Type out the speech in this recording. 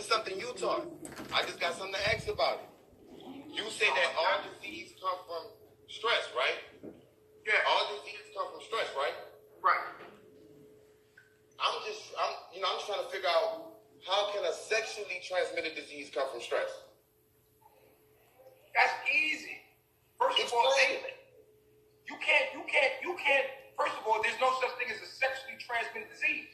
is something you taught. I just got something to ask about it. You say that all disease come from stress, right? Yeah. All disease come from stress, right? Right. I'm just trying to figure out, how can a sexually transmitted disease come from stress? That's easy. First of all, you can't. First of all, there's no such thing as a sexually transmitted disease.